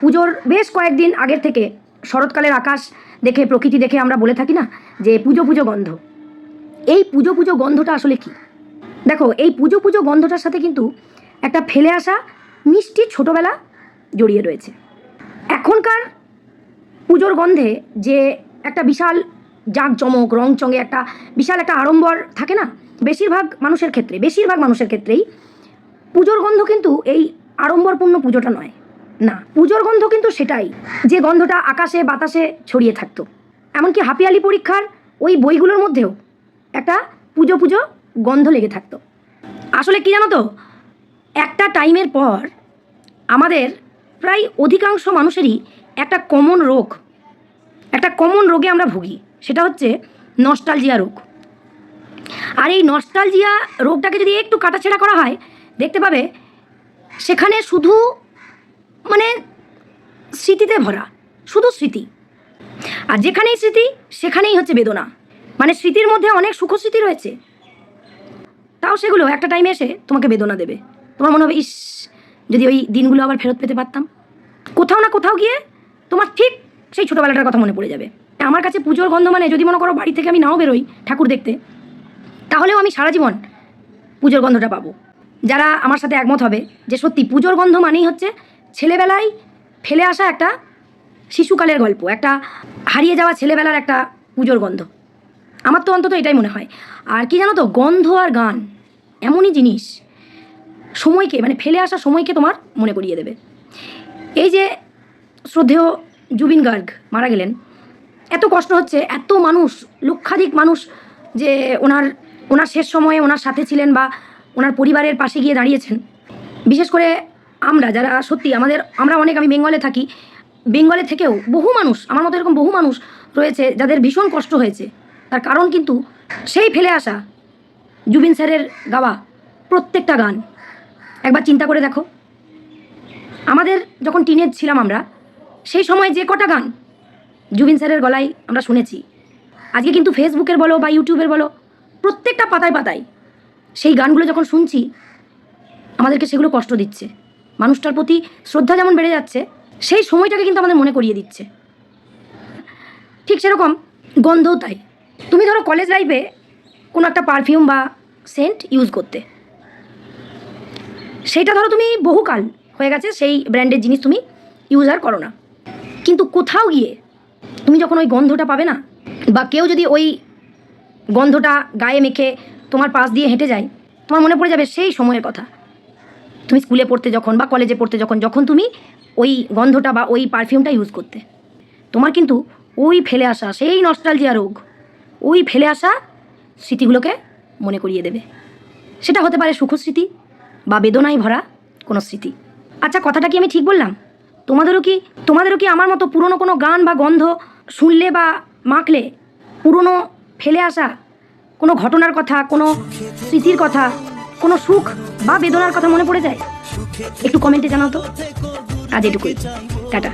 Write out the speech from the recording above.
পুজোর বেশ কয়েকদিন আগের থেকে শরৎকালের আকাশ দেখে প্রকৃতি দেখে আমরা বলে থাকি না যে পুজো পুজো গন্ধ। এই পুজো পুজো গন্ধটা আসলে কি? দেখো, এই পুজো পুজো গন্ধটার সাথে কিন্তু একটা ফেলে আসা মিষ্টি ছোটোবেলা জড়িয়ে রয়েছে। এখনকার পুজোর গন্ধে যে একটা বিশাল জাঁকজমক রংচঙে একটা বিশাল একটা আড়ম্বর থাকে না, বেশিরভাগ মানুষের ক্ষেত্রেই পুজোর গন্ধ কিন্তু এই আড়ম্বরপূর্ণ পুজোটা নয়। না, পুজোর গন্ধ কিন্তু সেটাই যে গন্ধটা আকাশে বাতাসে ছড়িয়ে থাকতো। এমনকি হাপিয়ালি পরীক্ষার ওই বইগুলোর মধ্যেও একটা পুজো পুজো গন্ধ লেগে থাকতো। আসলে কি জানো তো, একটা টাইমের পর আমাদের প্রায় অধিকাংশ মানুষেরই একটা কমন রোগে আমরা ভুগি, সেটা হচ্ছে নস্টালজিয়া রোগ। আর এই নস্টালজিয়া রোগটাকে যদি একটু কাটাছেঁড়া করা হয়, দেখতে পাবে সেখানে শুধু স্মৃতিতে ভরা, শুধু স্মৃতি। আর যেখানেই স্মৃতি সেখানেই হচ্ছে বেদনা। স্মৃতির মধ্যে অনেক সুখস্মৃতি রয়েছে, তাও সেগুলো একটা টাইমে এসে তোমাকে বেদনা দেবে। তোমার মনে হবে, ইস, যদি ওই দিনগুলো আবার ফেরত পেতে পারতাম। কোথাও না কোথাও গিয়ে তোমার ঠিক সেই ছোটোবেলাটার কথা মনে পড়ে যাবে। আমার কাছে পুজোর গন্ধ যদি মনে করো বাড়ি থেকে আমি নাও বেরোই ঠাকুর দেখতে, তাহলেও আমি সারা জীবন পুজোর গন্ধটা পাবো। যারা আমার সাথে একমত হবে যে সত্যি পুজোর গন্ধ মানেই হচ্ছে ছেলেবেলায় ফেলে আসা একটা শিশুকালের গল্প, একটা হারিয়ে যাওয়া ছেলেবেলার একটা পুজোর গন্ধ। আমার তো অন্তত এটাই মনে হয়। আর কি জানো তো, গন্ধ আর গান এমনই জিনিস, সময়কে ফেলে আসা সময়কে তোমার মনে করিয়ে দেবে। এই যে শ্রদ্ধেয় জুবিন গার্গ মারা গেলেন, এত কষ্ট হচ্ছে, এত মানুষ, লক্ষাধিক মানুষ যে ওনার শেষ সময়ে ওনার সাথে ছিলেন বা ওনার পরিবারের পাশে গিয়ে দাঁড়িয়েছেন। বিশেষ করে আমরা যারা সত্যি আমরা অনেক, আমি বেঙ্গলে থাকি, বেঙ্গলে থেকেও বহু মানুষ, আমার মতো এরকম বহু মানুষ রয়েছে যাদের ভীষণ কষ্ট হয়েছে। তার কারণ কিন্তু সেই ফেলে আসা জুবিন স্যারের গাওয়া প্রত্যেকটা গান। একবার চিন্তা করে দেখো, আমাদের যখন টিনেজ ছিলাম আমরা, সেই সময় যে কটা গান জুবিন স্যারের গলায় আমরা শুনেছি, আজকে কিন্তু ফেসবুকের বলো বা ইউটিউবের বলো, প্রত্যেকটা পাতায় পাতায় সেই গানগুলো যখন শুনছি, আমাদেরকে সেগুলো কষ্ট দিচ্ছে। মানুষটার প্রতি শ্রদ্ধা যেমন বেড়ে যাচ্ছে, সেই সময়টাকে কিন্তু আমাদের মনে করিয়ে দিচ্ছে। ঠিক সেরকম গন্ধও তাই। তুমি ধরো কলেজ লাইফে কোনো একটা পারফিউম বা সেন্ট ইউজ করতে, সেইটা ধরো তুমি বহুকাল হয়ে গেছে সেই ব্র্যান্ডের জিনিস তুমি ইউজ আর করো না, কিন্তু কোথাও গিয়ে তুমি যখন ওই গন্ধটা পাবে না, বা কেউ যদি ওই গন্ধটা গায়ে মেখে তোমার পাশ দিয়ে হেঁটে যায়, তোমার মনে পড়ে যাবে সেই সময়ের কথা। তুমি স্কুলে পড়তে যখন বা কলেজে পড়তে যখন তুমি ওই গন্ধটা বা ওই পারফিউমটা ইউজ করতে, তোমার কিন্তু ওই ফেলে আসা সেই নস্টালজিয়া রোগ, ওই ফেলে আসা স্মৃতিগুলোকে মনে করিয়ে দেবে। সেটা হতে পারে সুখস্মৃতি বা বেদনায় ভরা কোনো স্মৃতি। আচ্ছা, কথাটা কি আমি ঠিক বললাম? তোমাদেরও কি আমার মতো পুরনো কোনো গান বা গন্ধ শুনলে বা মাখলে পুরনো ফেলে আসা কোনো ঘটনার কথা, কোনো স্মৃতির কথা, কোনো সুখ বা বেদনার কথা মনে পড়ে যায়? একটু কমেন্টে জানাও তো। আজ এটুকুই, টাটা।